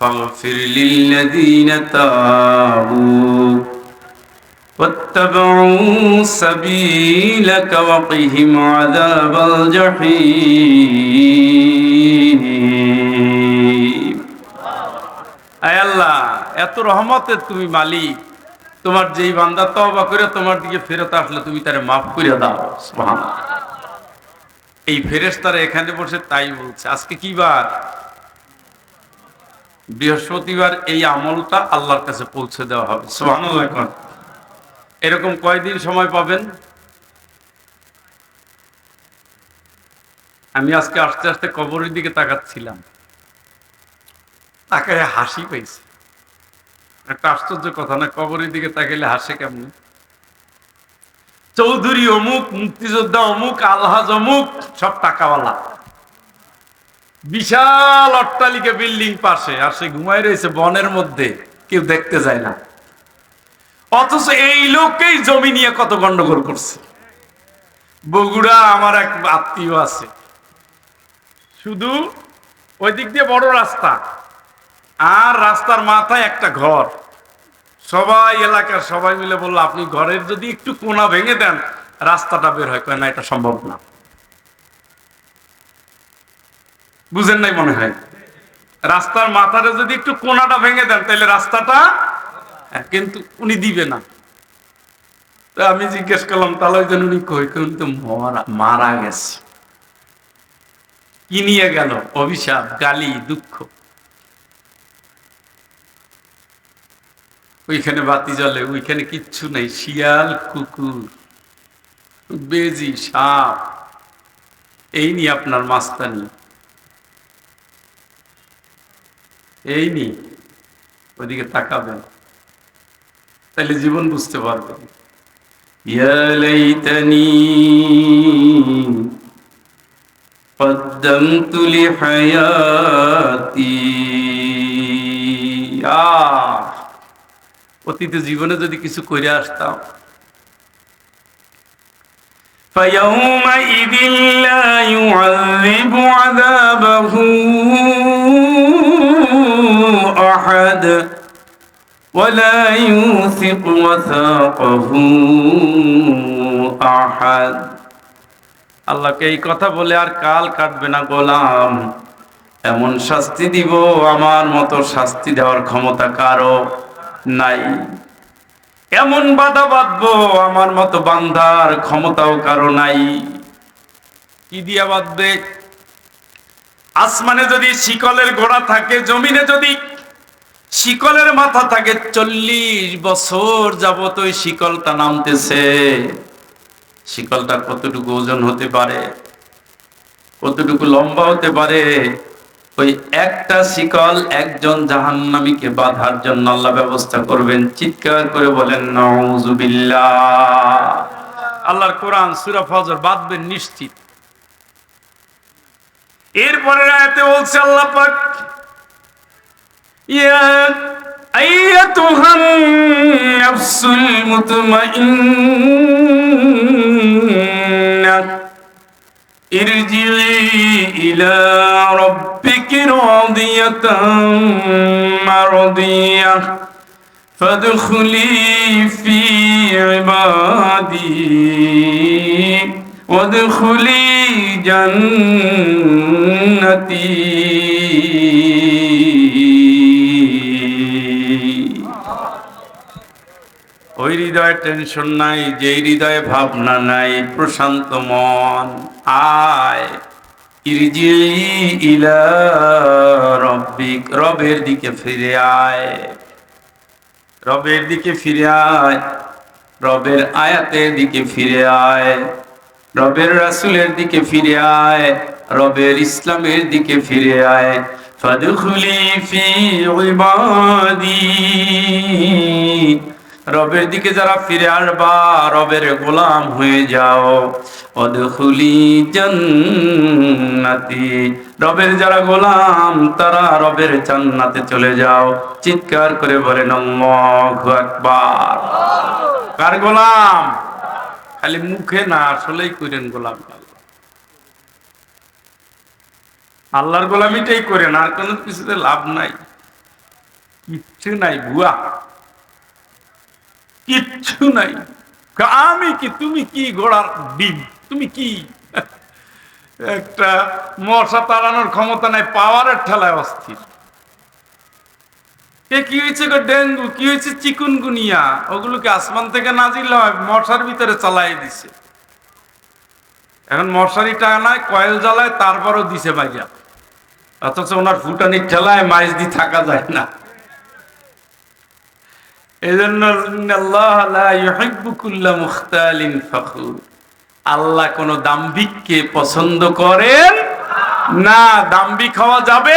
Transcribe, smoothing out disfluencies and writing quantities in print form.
فاغفر للذين تابوا واتبعوا سبيلك وقهم عذاب الجحيم আয় আল্লাহ, এত রহমতের তুমি মালিক। তোমার যেই বান্দা তওবা করে তোমার দিকে ফেরত আসলে তুমি তারে মাফ করে দাও। সুবহানাল্লাহ। এই ফেরেশতারা এখানে বসে তাই বলছে। আজকে কি বার? বৃহস্পতিবার। এই আমলটা আল্লাহর কাছে পৌঁছে দেওয়া হবে। সুবহানাল্লাহ। এরকম কয়দিন সময় পাবেন? আমি আজকে আস্তে আস্তে কবরের দিকে তাকাচ্ছিলাম, তাকায় হাসি পাইছি। একটা আশ্চর্য কথা না? কবরের দিকে তাকাইলে হাসে কেমন? চৌধুরী অমুক, মুক্তিযোদ্ধা অমুক, আলহাজ অমুক, সব টাকাওয়ালা, বিশাল অট্টালিকা বিল্ডিং পাশে, আর সে ঘুমায় রয়েছে বনের মধ্যে, কেউ দেখতে যায় না। অথচ এই লোককেই জমি নিয়ে কত গন্ডগোল করছে। বগুড়া আমার এক আত্মীয় আছে, শুধু ওই দিক দিয়ে বড় রাস্তা, আর রাস্তার মাথায় একটা ঘর। সবাই এলাকার সবাই মিলে বললো, আপনি ঘরের যদি একটু কোনা ভেঙে দেন রাস্তাটা বের হয়। কয় না, এটা সম্ভব না। বুঝেন নাই মনে হয়? রাস্তার মাথাটা যদি একটু কোনাটা ভেঙে দেন তাহলে রাস্তাটা, কিন্তু উনি দিবে না। তো আমি জিজ্ঞেস করলাম, তাহলে ওই জন্য উনি কই? কিন্তু মারা গেছে। কি নিয়ে গেল? অভিশাপ, গালি, দুঃখ। ওইখানে বাতি জ্বলে, ওইখানে কিচ্ছু নেই। শিয়াল, কুকুর, বেজি, সাপ, এই নিয়ে আপনার মাস্তানি, এই নিয়ে ওইদিকে তাকাবেন, তাহলে জীবন বুঝতে পারবেন। ইয়া লাইতানি কদ্দামতু লিহায়াতি। অতীত জীবনে যদি কিছু করে আসতাম। فَيَوْمَئِذٍ لَا يُعَذِّبُ عَذَابَهُ أَحَدٌ وَلَا يُوثِقُ وَثَاقَهُ أَحَدٌ। আল্লাহকে এই কথা বলে আর কাল কাটবে না গোলাম। এমন শাস্তি দিব, আমার মতো শাস্তি দেওয়ার ক্ষমতা কারো নাই। এমন বাধা বাঁধবো, আমার মতো বান্ধার ক্ষমতাও কারো নাই। কি দিয়া বাঁধবে? আসমানে যদি শিকলের গোড়া থাকে, জমিনে যদি শিকলের মাথা থাকে, 40 বছর যাবত ওই শিকলটা নামতেছে। শিকলটা কতটুকু ওজন হতে পারে, কতটুকু লম্বা হতে পারে? ওই একটা শিকল একজন জাহান্নামীকে বাঁধার জন্য আল্লাহ ব্যবস্থা করবেন। চিৎকার করে বলেন নাউযুবিল্লাহ। আল্লাহর কোরআন সূরা ফজর, বাঁধবেন নিশ্চিত। এরপরে আয়াতে বলছে আল্লাহ পাক, ইয়া আইয়াতুহান নাফসুল মুতমাইন্নাহ ইরজিই ইলা রাব্বিকি রাদিয়াতাম মারদিয়াহ ফাদখুলি ফি ইবাদি ওয়াদখুলি জান্নাতি। ওই হৃদয়ে টেনশন নাই, যে হৃদয়ে ভাবনা নাই, প্রশান্ত মন। আয় ইরজিই ইলা রাব্বিক, রবের দিকে ফিরে আয়, রবের দিকে ফিরে আয়, রবের আয়াতের দিকে ফিরে আয়, রবের রাসূলের দিকে ফিরে আয়, রবের ইসলামের দিকে ফিরে আয়। ফাদখুলি ফি ইবাদি, রবের দিকে যারা ফিরে আসবা, রবের গোলাম হয়ে যাও। ওয়াদখুলি জান্নাতি, রবের যারা গোলাম তারা রবের জান্নাতে চলে যাও। চিৎকার করে বলেন আল্লাহু আকবার। কার গোলাম? খালি মুখে না, আসলেই করেন গোলাম। আল্লাহর গোলামিটাই করেন, আর কোনো কিছুতে লাভ নাই। কিচ্ছু নাই ভুয়া, কিচ্ছু নাই। আমি কি, তুমি কি ঘোড়ার ডিম, তুমি কি? একটা মশা তাড়ানোর ক্ষমতা নাই, পাওয়ারের ঠেলায় অস্থির। কি হয়েছে গো? ডেঙ্গু, কি হয়েছে চিকুনগুনিয়া, ওগুলোকে আসমান থেকে নাজিল হয়, মশার ভিতরে চালাই দিছে। এখন মশারি টানায়, কয়েল জ্বালায়, তারপরও দিছে ভাইয়া, অথচ ওনার ফুটানির ঠেলায় মাইজ দিয়ে থাকা যায় না। এই জন্য আল্লাহ কোন দাম্ভিককে পছন্দ করেন না। দাম্ভিক হওয়া যাবে